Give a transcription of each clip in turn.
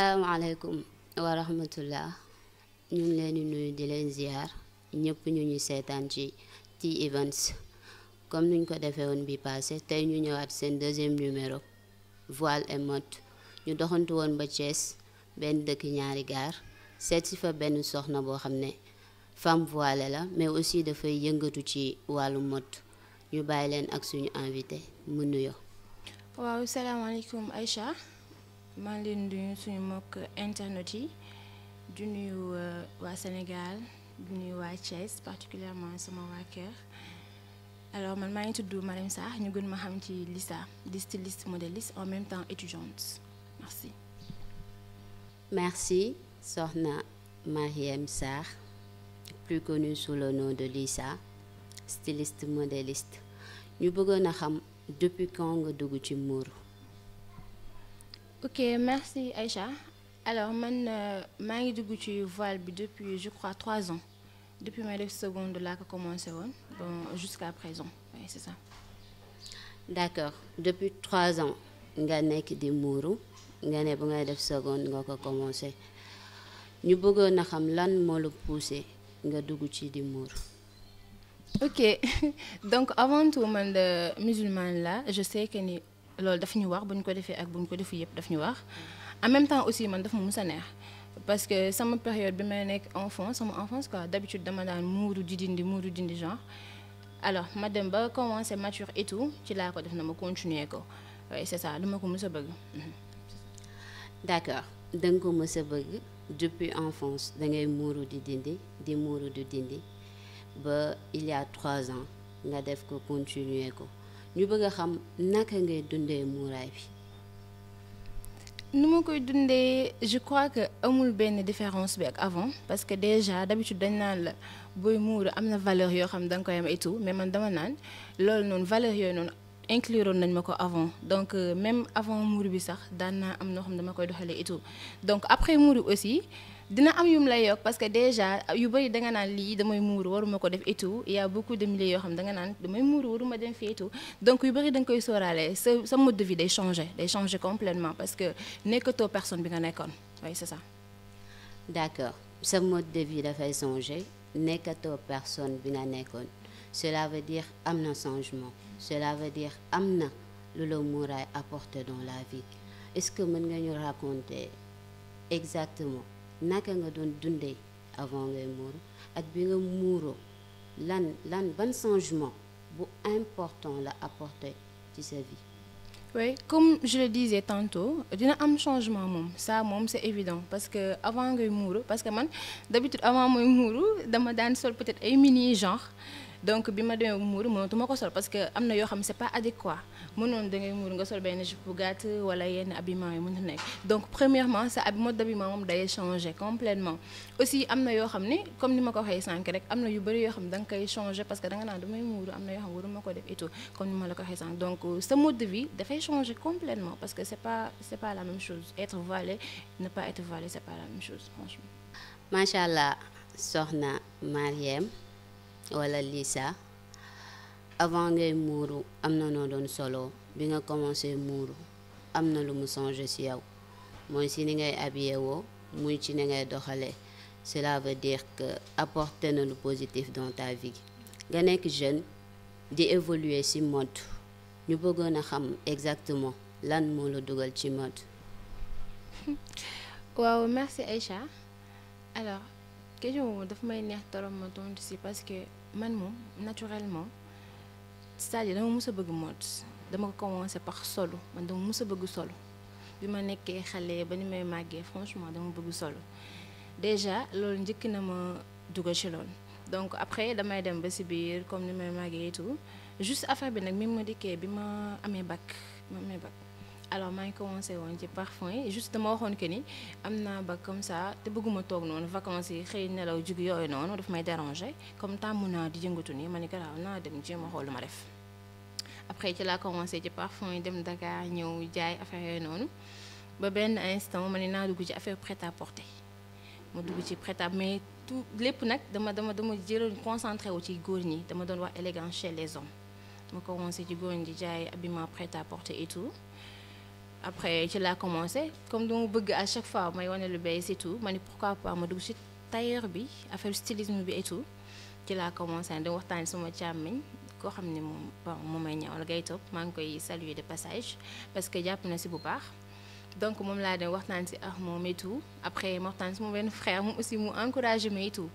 salaamaaleykum wa rahmatullah ñu ngi leen di nuyu di leen ziar ñëpp ñu ñu seetaan ci T-Events comme nuñ ko defee woon bi passé tey ñu ñëwaat seen deuxième numéro voile et mode ñu doxantu woon ba Thiès benn dëkk ñaari gaar seet si fa benn soxna boo xam ne femme voilée la mais aussi dafay yëngatu ci wàllu mode ñu bàyyi leen ak suñu invité mu nuyoo. waaw salaamaaleykum Aïcha maa ngi leen di nuyu suñu mbokk internet yi di nuyu waa Sénégal di nuyu waa Thiès particulièrement sama waa kër alors man maa ngi tudd Marème Sarr ñu gën ma xam ci Lissa di styliste modéliste en même temps étudiante merci. Merci soxna Mariem Sarr plus connue sous le nom de Lissa styliste modéliste ñu bëggoon a xam depuis quand nga dugg ci muuru. ok merci Aïcha alors man maa ngi dugg ci voile bi depuis je crois 3 ans depuis may def seconde laa ko commencé woon bon jusqu'à présent oui c'est ça. D'accord depuis 3 ans nga nekk di muuru nga ne bu ngay def seconde nga ko commencé ñu bëggoon a xam lan moo la poussé nga dugg ci di muuru. ok donc avant tout man de musulmane la je sais que ni loolu daf ñu wax bu ñu ko defee ak bu ñu ko defu yëpp daf ñu wax en même temps aussi man daf ma mus a neex parce que sama période bi may nekk sama enfance quoi d'habitude dama daan muuru di dindi genre alors ma dem ba commencer mature et tout ci laa ko def na ma continuer ko oui c'est ça dama ko mus a bëgg. D'accord danga ko mës a bëgg depuis enfance dangay muuru di dindi di muuru di dindi ba il y a 3 ans nga def ko continuer ko ñu bëgg a xam naka ngay dundee muuraay bi. nu ma koy dundee je crois que amul benn différence bi ak avant parce que déjà d'habitude dañ naan la booy muuru am na valeur yoo xam da nga koy am et tout mais man dama naan loolu noonu valeur yooyu noonu inclure nañ ma ko avant donc même avant muuru bi sax daan naa am noo xam dama koy doxalee et tout donc après muuru aussi dina am yum lay yokk parce que déjà yu bëri danga naan lii damay muuru waruma ko def et tout il y a beaucoup de milliers yoo xam danga naan damay muuru waruma dem fii et tout donc yu bëri da nga koy sóoraale sa mode de vie day changer complètement parce que nekkatoo personne bi nga nekkoon oui c'est ça. D'accord sa mode de vie dafay changer nekkatoo personne bi nga nekkoon cela veut dire am na changement cela veut dire am na lu la muuraay apporter dans la vie est-ce que mën nga ñu raconter exactement naka nga doon dundee avant ngay muuru ak bi nga muuroo lan ban changement bu important la apporter ci sa vie. oui comme je le disais tantôt dina am changement moom ça moom c'est évident parce que avant ngay muuru parce que man d'habitude avant mooy muuru dama daan sol peut-être ay mini genre donc bi ma demee muuru mënatuma ko sol parce que am na yoo xam c'est pas adéquat mënoon da ngay muuru nga sol benn jupe bu gàtt wala yenn habillement yi mënta nekk donc premièrement sa mode d'habillement moom day changer complètement aussi am na yoo xam ne comme ni ma ko waxee sànq rek am na yu bëri yoo xam da nga koy changer parce que da nga naan damay muuru am na yoo xam waruma ko def et tout comme ni ma la ko waxee sànq donc sa mode de vie dafay changer complètement parce que c'est pas la même chose être voilé ne pas être voilé c'est pas la même chose franchement. macha allah soxna Mariem wala Lissa avant ngay muuru am na noo doon solo bi nga commencé muuru am na lu mu changé ci yow mooy ci ni ngay habillé woo muy ci ni ngay doxalee cela veut dire que apporter na lu positif dans ta vie nga nekk jeune di évoluer ci mode ñu bëggoon a xam exactement lan moo la dugal ci mode. waaw merci Aïcha alors question boobu dafa may neex torop ma tontu ci parce que man moom naturellement c'est-à-dire dama mës a bëgg mode dama ko commencé par solo man dama mës a bëgg solo bi ma nekkee xale ba ni may màggee franchement dama bëgg solo déjà loolu njëkk na ma dugal ci loolu donc après damay dem ba ci biir comme ni may màggee et tout juste affaire bi nag mi ma dikkee bi ma amee bac alors maa ngi commencé woon ci parfum yi juste dama waxoon que ni am naa bac comme ça te bëgguma toog noonu vacances yi xëy nelaw jug yooyu noonu daf may déranger comme tàmm naa di yëngatu nii ma ni garaaw naa dem jéem a xool lu ma def après ci laa commencé ci parfum yi dem Dakar ñëw jaay affaire yooyu noonu ba benn instant ma ni naa dugg ci affaire prêt-à-porter ma dugg ci mais tout lépp nag dama jëloon concentré wu ci góor ñi dama doon wax élégance chez les hommes ma commencé ci góor ñi di jaay habillement prêt-à-porter et tout après ci laa commencé comme dama bëgg à chaque fois may wane lu bees et tout ma ni pourquoi pas ma dugg ci tailleur bi affaire stylisme bi et tout ci laa commencé di waxtaan sama càmmiñ koo xam ne moom bon moom may ñawal gay topp maa ngi koy saluer de passage parce que jàpp na si bu baax donc moom laa dem waxtaan si ak moom et tout après ma waxtaan si moom benn frère moom aussi mu encouragé ma et tout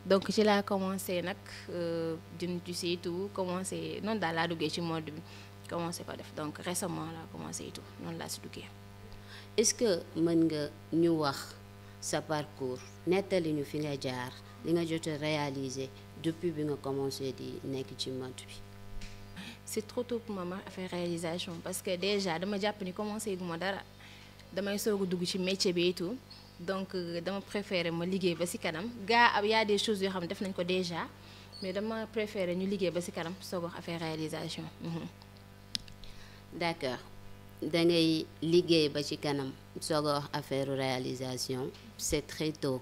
donc ci laa commencé nag jënd tu sais et tout commencé noonu daal laa duggee ci mode bi commencé ko def donc récemment laa commencé et tout noonu laa si duggee. est-ce que mën nga ñu wax sa parcours nettali ñu fi nga jaar li nga jot a réaliser depuis bi nga commencé di nekk ci mode bi. c'est trop tôt pour ma affaire réalisation parce que déjà dama jàpp ni commencé gu ma dara damay soog a dugg ci métier bi et tout donc dama préféré ma liggéey ba ci kanam gaa y a des choses yoo xam ne def nañ ko déjà mais dama préféré ñu liggéey ba ci kanam soog a affaire réalisation. d'accord da ngay liggéey ba ci kanam soog a wax affaire réalisation c'est très tôt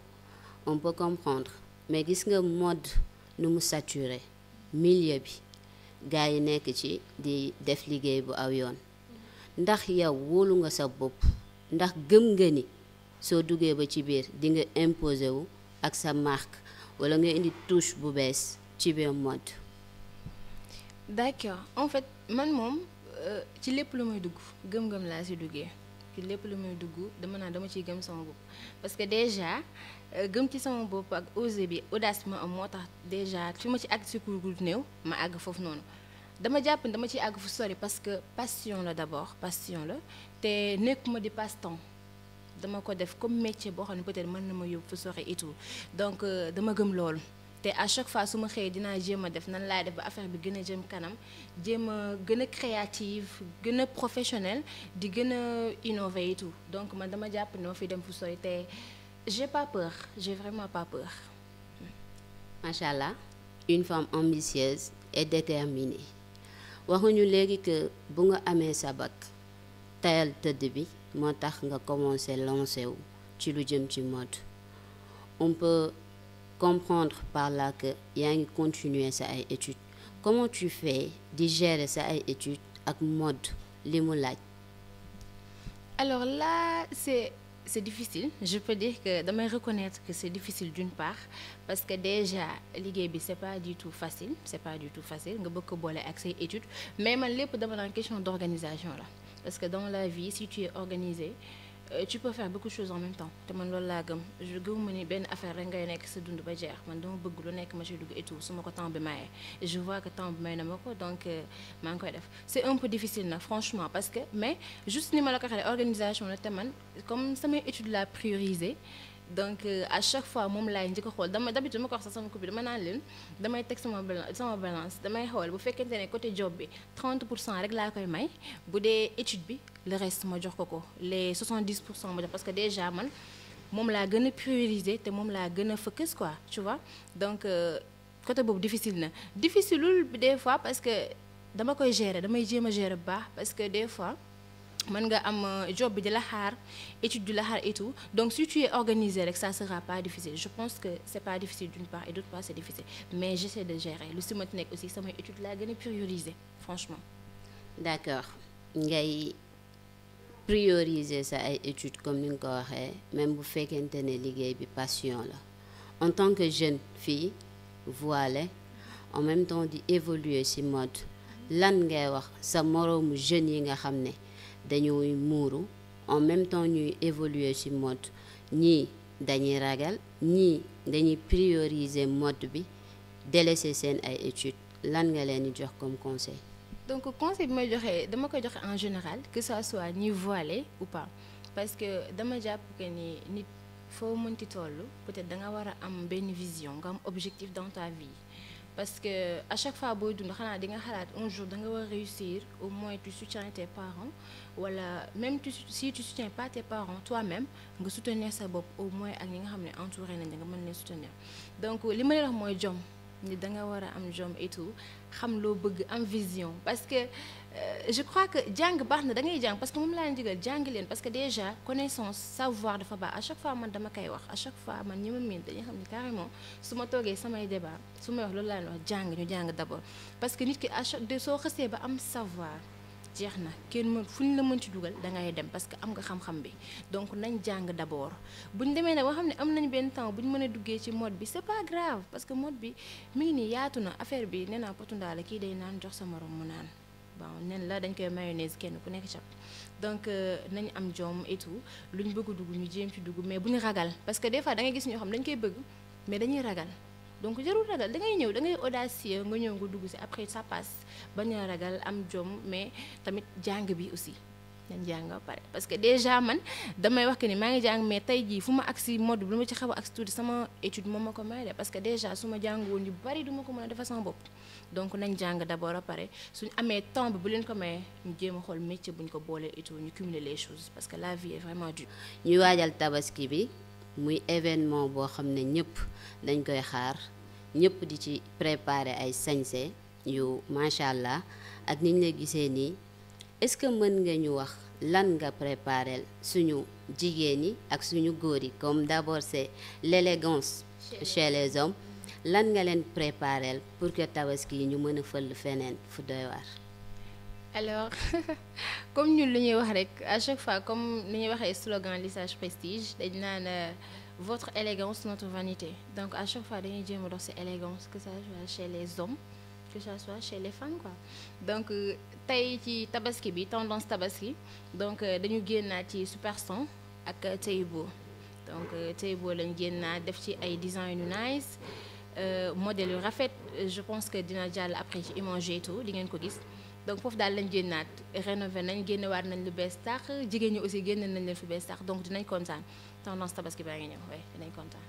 on peut comprendre mais gis nga mode nu mu saturé milieu bi gars yi nekk ci di def liggéey bu aw yoon ndax yow wóolu nga sa bopp ndax gëm nga ni soo duggee ba ci biir di nga imposer wu ak sa marque wala nga indi touche bu bees ci biir mode. d'accord en fait man moom ci lépp lu may dugg gëm-gëm laa si duggee ci lépp lu may dugg dama naan dama ciy gëm sama bopp parce que déjà gëm ci sama bopp ak osé bi audace bi ma am moo tax déjà fi ma ci àgg si kurgul néew ma àgg foofu noonu dama jàpp ne dama ciy àgg fu sori parce que passion la d'abord passion la te nekkuma di passe-temps dama ko def comme métier boo xam ne peut-être mën na ma yóbbu fu sori et tout donc dama gëm loolu te à chaque fois su ma xëyee dinaa jéem a def nan laay def ba affaire bi gën a jëm kanam jéem a gën a créative gën a professionnel di gën a innover et tout donc man dama jàpp ne ma fi dem fu sori te j'ai pas peur j'ai vraiment pas peur. macha allah une femme ambitieuse et déterminée waxuñu léegi que bu nga amee sa bac tayal tëdd bi moo tax nga commencé lancé wu ci lu jëm ci mode on peut comprendre par là que yaa ngi continuer sa ay études comment tu fais di gérer sa ay études ak mode li mu laaj. alors là c'est difficile je peux dire que damay reconnaître que c'est difficile d'une part parce que déjà liggéey bi c'est pas du tout facile nga bëgg ko boole ak say études mais man lépp dama naan question d'organisation la parce que dans la vie si tu es organisé tu peux faire beaucoup de choses en même temps te man loolu laa gëm je gëmuma ni benn affaire rek ngay nekk sa dund ba jeex man dama bëgg lu nekk ma ci dugg et tout su ma ko temps bi mayee et je vois que temps bi may na ma ko donc maa ngi koy def c'est un peu difficile nag franchement parce que mais juste ni ma la ko waxee organisation la te man comme samay études la prioriser donc à chaque fois moom laay njëkk a xool d'habitude ma ko wax sax sama copie dama naan leen damay teg sama balance damay xool bu fekkente ne côté job bi 30% rek laa koy may bu dee étude bi le reste ma jox ko les 70% ma jox parce que déjà man moom laa gën a prioriser te moom laa gën a focus quoi tu vois donc côté boobu difficileul des fois parce que dama koy gérer damay jéem a gérer bu baax parce que des fois mën nga am job bi di la xaar étude di la xaar et tout donc si tu es organisé rek ça sera pas difficile je pense que c'est pas difficile d'une part et d'autre part c'est difficile mais j'essaie de gérer lu si ma nekk aussi samay étude laa gën a prioriser franchement. d'accord ngay prioriser sa ay études comme ni nga ko waxee même bu fekkente ne liggéey bi passion la en tant que jeune fille voilée en même temps di évoluer ci mode lan ngay wax sa moroomu jeunes yi nga xam ne dañuy muuru en même temps ñuy évoluer ci mode ñii dañuy ragal ñii dañuy prioriser mode bi délaisser seen ay études lan nga leen di jox comme conseil. donc conseil bi may joxe dama koy joxe en général que ça soit ni voilé ou pas parce que dama jàpp que ni nit foo mënti toll peut-être da nga war a am benn vision nga am objectif dans ta vie. parce que à chaque fois booy dund xanaa di nga xalaat un jour da nga war a réussir au moins tu soutiens tes parents wala même si tu soutiens pas tes parents toi-même nga soutenir sa bopp au moins ak ñi nga xam ne entouré nañ nga mën leen soutenir donc li ma leen wax mooy jom ni da nga war a am jom et tout xam loo bëgg am vision parce que je crois que jàng baax na da ngay jàng parce que moom laa leen digal jàng leen parce que déjà connaissance savoir dafa baax à chaque fois man dama koy wax à chaque fois man ñi ma miin dañuy xam ni carrément su ma toogee samay débat su may wax loolu laa leen wax jàng ñu jàng d'abord parce que nit ki à chaque soo xësee ba am savoir jeex na kenn mën fu ñu la mën ci dugal da ngay dem parce que am nga xam-xam bi donc nañ jàng d'abord bu ñu demee nag boo xam ne am nañ benn temps bu ñu mën a duggee ci mode bi c'est pas grave parce que mode bi mi ngi nii yaatu na affaire bi nee naa potundaa la kii day naan jox sa morom mu naan bon nen la dañ koy mayonnaise kenn ku nekk cap donc nañ am jom et tout lu ñu bëgg dugg ñu jéem ci dugg mais bu ñu ragal parce que des fois da ngay gis ñoo xam dañ koy bëgg mais dañuy ragal donc jarul ragal da ngay ñëw da ngay audacieux nga ñëw nga dugg ci après ça passe bañ a ragal am jom mais tamit jàng bi aussi nañ jàng ba pare parce que déjà man damay wax que ni maa ngi jàng mais tey jii fu ma agsi mode bi lu ma ci xaw a agsi tuuti sama étude moom ma ko may de parce que déjà su ma jàng woon yu bari du ma ko mën a defal sama bopp donc nañ jàng d'abord ba pare suñu amee temps bi bu leen ko mayee ñu jéem a xool métier bu ñu ko boolee et tout ñu cumuler les choses parce que la vie est vraiment dure. ñuy waajal tabaski bi muy événement boo xam ne ñëpp dañ koy xaar ñëpp di ci préparer ay sañse yu macha allah ak niñ la gisee nii est-ce que mën nga ñu wax lan nga préparer suñu jigéen ñi ak suñu góor yi comme d'abord c'est l'élégance chez les hommes lan nga leen préparer pour que tabaski yi ñu mën a fël feneen fu doy waar. alors comme ñun lu ñuy wax rek à chaque fois comme ni ñuy waxee slogan lissage prestige dañ naan votre élégance notre vanité donc à chaque fois dañuy jéem a dox ci élégance que ça soit chez les hommes que ça soit chez les femmes quoi donc tey ci tabaski bi tendance tabaski donc dañu génnaat ci super son ak Teibo donc Teibo lañ génnaat def ci ay design yu nice modèle yu rafet je pense que dina jàll après ci image et tout di ngeen ko gis donc foofu daal lañ génnaat rénové nañ génnewaat nañ lu bees tax jigéen ñi aussi génne nañ leen fi bees tax donc dinañ kontaan tendance tabaski baa ngi ñëw waaye dinañ kontaan.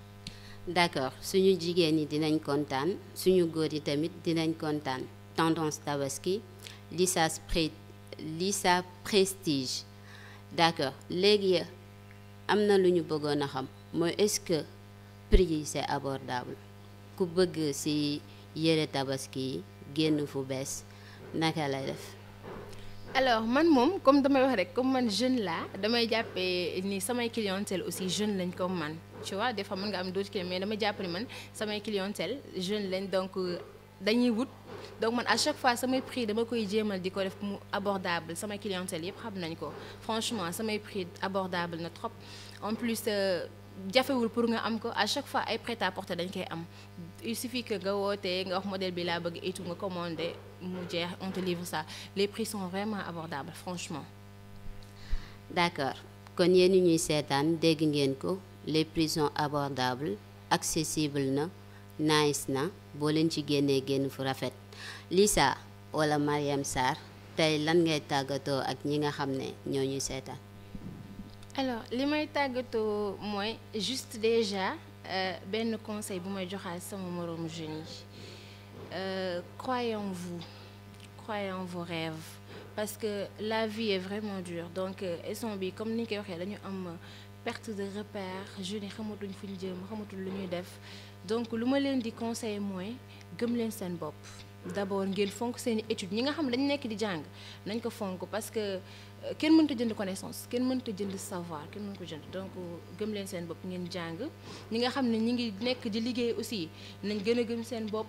d'accord suñu jigéen ñi dinañ kontaan suñu góor yi tamit dinañ kontaan tendance tabaski lissage prestige d'accord léegi am na lu ñu bëggoon a xam mooy est-ce que prix yi c'est abordable ku bëgg ci yére tabaski yi génn fu bees naka lay def. alors man moom comme damay wax rek comme man jeune laa damay jàppee ni samay clientèle aussi jeune lañ comme man tu vois des fois mën nga am d'autres clients mais dama jàpp ni man samay clientèle jeune lañ donc dañuy wut donc man à chaque fois samay prix dama koy jéemal di ko def mu abordable samay clientèle yëpp xam nañ ko franchement samay prix abordable na trop en plus jafewul pour nga am ko à chaque fois ay prêt-à-porter dañ koy am il suffit que nga wootee nga wax modèle bi laa bëgg et tout nga commandé mu jeex on te livre ça les prix sont vraiment abordables franchement. d'accord kon yéen ñuy seetaan dégg ngeen ko les prix sont abordables accessible na nice na boo leen ci génnee génn fu rafet Lissa wala Mariam Sarr tey lan ngay tàggatoo ak ñi nga xam ne ñoo ñuy seetaan. alors li may tàggatoo mooy juste déjà benn conseil bu may joxaat sama moroomu jeunes yi croyez en vous croyez en vos rêves parce que la vie est vraiment dure donc instant bi comme ni ñu koy waxee dañu am perte de repère jeunes yi xamatuñ fu ñu jëm xamatuñ lu ñuy def donc lu ma leen di conseiller mooy gëm leen seen bopp d'abord ngeen fonk seeni études ñi nga xam ne dañu nekk di jàng nañ ko fonk parce que kenn mënta jënd connaissance kenn mënta jënd savoir kenn mënta ko jënd donc gëm leen seen bopp ngeen jàng ñi nga xam ne ñi ngi nekk di liggéey aussi nañ gën a gëm seen bopp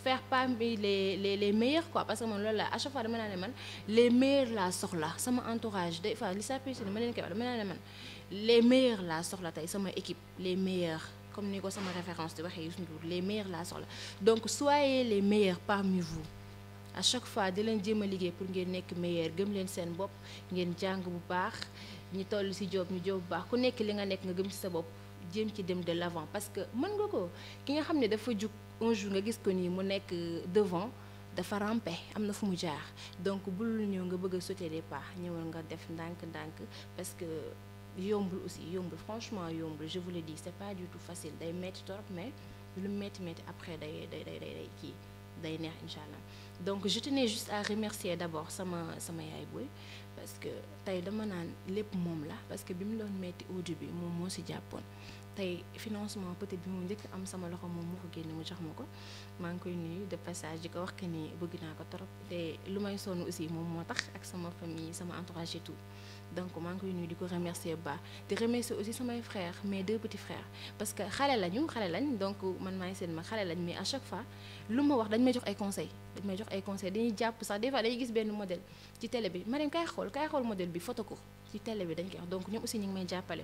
faire parmi les meilleurs quoi parce que man loolu la à chaque fois dama naa ne man les meilleurs laa soxla sama entourage des fois li sa personne ma leen koy wax dama naa ne man les meilleurs laa soxla tey sama équipe les meilleurs comme ni ko sama référence di waxee Youssou Ndour les meilleurs laa soxla donc soyez les meilleurs parmi vous à chaque fois di leen jéem a liggéey pour ngeen nekk meilleur gëm leen seen bopp ngeen jàng bu baax ñi toll ci job ñu job bu baax ku nekk li nga nekk nga gëm ci sa bopp jéem ci dem de l'avant parce que mën nga ko ki nga xam ne dafa jug un jour nga gis ko nii mu nekk devant dafa rampe am na fu mu jaar donc bul ñëw nga bëgg a sauter des pas ñëwal nga def ndànk-ndànk parce que yombul aussi yombul franchement yombul je vous le dis c'est pas du tout facile day metti trop mais lu metti après day kii day neex incha allah donc je tenais juste à remercier d'abord sama yaay booy parce que tey dama naan lépp moom la parce que bi mu doon metti au début moom moo ci jàppoon tey financement peut-être bi mu njëkk am sama loxo moom moo ko génne mu jox ma ko maa ngi koy nuyu de passage di ko wax que ni bëgg naa ko trop te lu may sonn aussi moom moo tax ak sama famille sama entourage et tout donc maa ngi koy nuyu di ko remercier bu baax di remercier aussi samay frères mes 2 petits frères parce que xale lañ donc man maay seen mag xale lañ mais à chaque fois lu ma wax dañ may jox ay conseils dañuy jàpp sax des fois dañuy gis benn modèle ci télé bi Mariam kaay xool modèle bi photo ko ci télé bi dañ koy wax donc ñoom aussi ñu ngi may jàppale.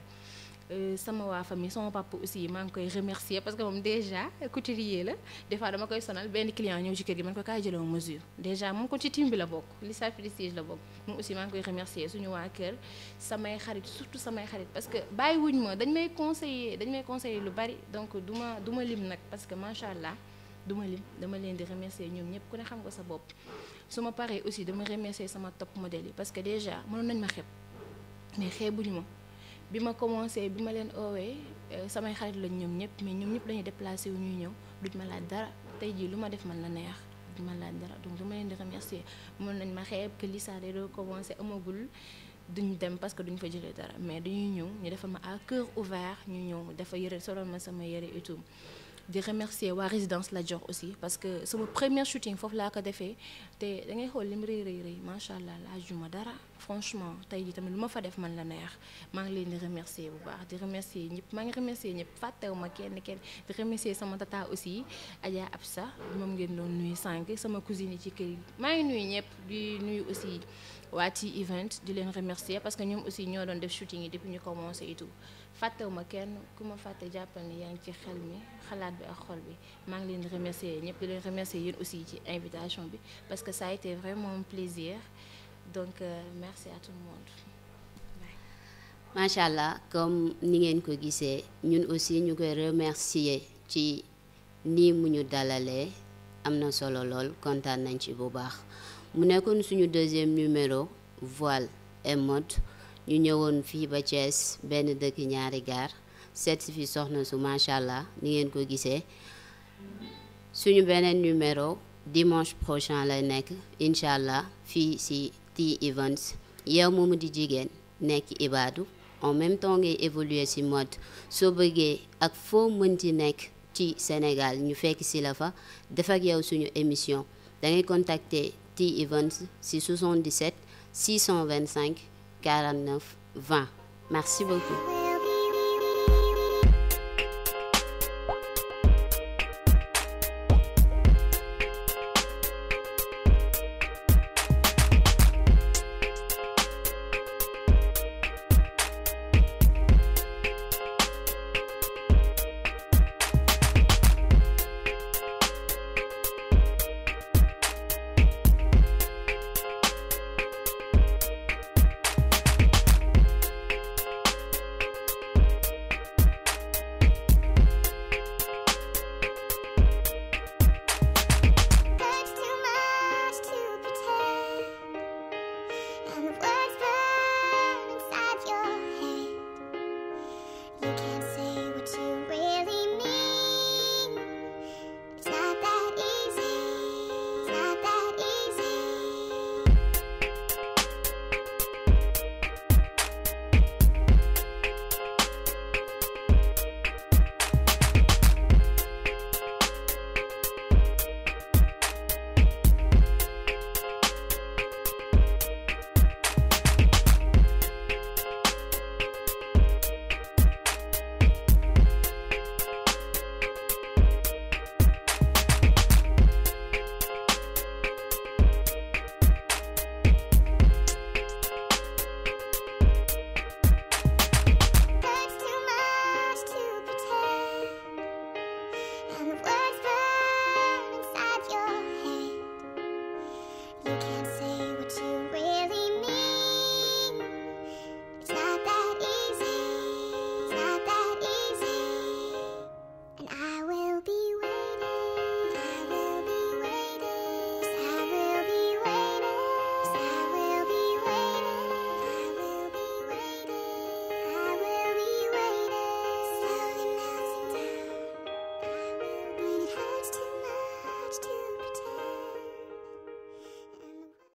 sama waa famille sama papa aussi maa ngi koy remercier parce que moom déjà couturier la des fois dama koy sonal benn client ñëw ci kër gi man ko kaay jëloo mesure déjà moom ko ci team bi la bokk li sa prestige la bokk moom aussi maa ngi koy remercier suñu waa kër samay xarit surtout samay xarit parce que bàyyiwuñ ma dañ may conseiller lu bari donc du ma lim nag parce que macha allah du ma lim dama leen di remercier ñoom ñëpp ku ne xam nga sa bopp su ma paree aussi dama remercier sama top modèle yi parce que déjà mënoon nañ ma xeeb mais xeebuñu ma bi ma commencé bi ma leen oowee samay xarit lañ ñoom ñëpp mais ñoom ñëpp lañuy déplacé wu ñuy ñëw duñ ma laaj dara tey jii lu ma def man la neex duñ ma laaj dara donc dama leen di remercier mën nañ ma xeeb que Lisa day doo commencé amagul duñ dem parce que duñ fa jëlee dara mais dañuy ñëw ñu defal ma à cœur ouvert ñu ñëw dafa yëre solal ma sama yëre et tout di remercier waa résidence Lat Dior aussi parce que sama premier shooting foofu laa ko defee te da ngay xool lim rëy macha allah laajuma dara franchement tey jii tamit lu ma fa def man la neex maa ngi leen di remercier bu baax di remercier ñëpp maa ngi remercier ñëpp fàttewu ma kenn di remercier sama tata aussi Adja Absa moom ngeen doon nuyu sànq sama cousine yi ci kër yi maa ngi nuyu ñëpp di nuyu aussi waa T Event di leen remercier parce que ñoom aussi ñoo doon def shooting yi depuis ñu commencé et tout fàttewu ma kenn ku ma fàtte jàppal ni yaa ngi ci xel mi xalaat bi ak xol bi maa ngi leen di remercier ñëpp di leen remercier yéen aussi ci invitation bi parce que ça a été vraiment un plaisir donc merci à tout le monde. macha allah comme ni ngeen ko gisee ñun aussi ñu koy remercier ci nii mu ñu dalalee am na solo lool kontaan nañ ci bu baax mu nekkoon suñu deuxième numéro voile et mode ñu ñëwoon fii ba Thiès benn dëkk ñaari gaar seet si fi soxna su macha allah ni ngeen ko gisee suñu beneen numéro dimanche prochain lay nekk incha allah fii si T Events yow moomu di jigéen nekk ibaadu en même temps ngay évoluer ci mode soo bëggee ak foo mënti nekk ci Sénégal ñu fekk ci la fa def ak yow suñu émission da ngay contacter T Events ci 77 625 49 20 merci beaucoup.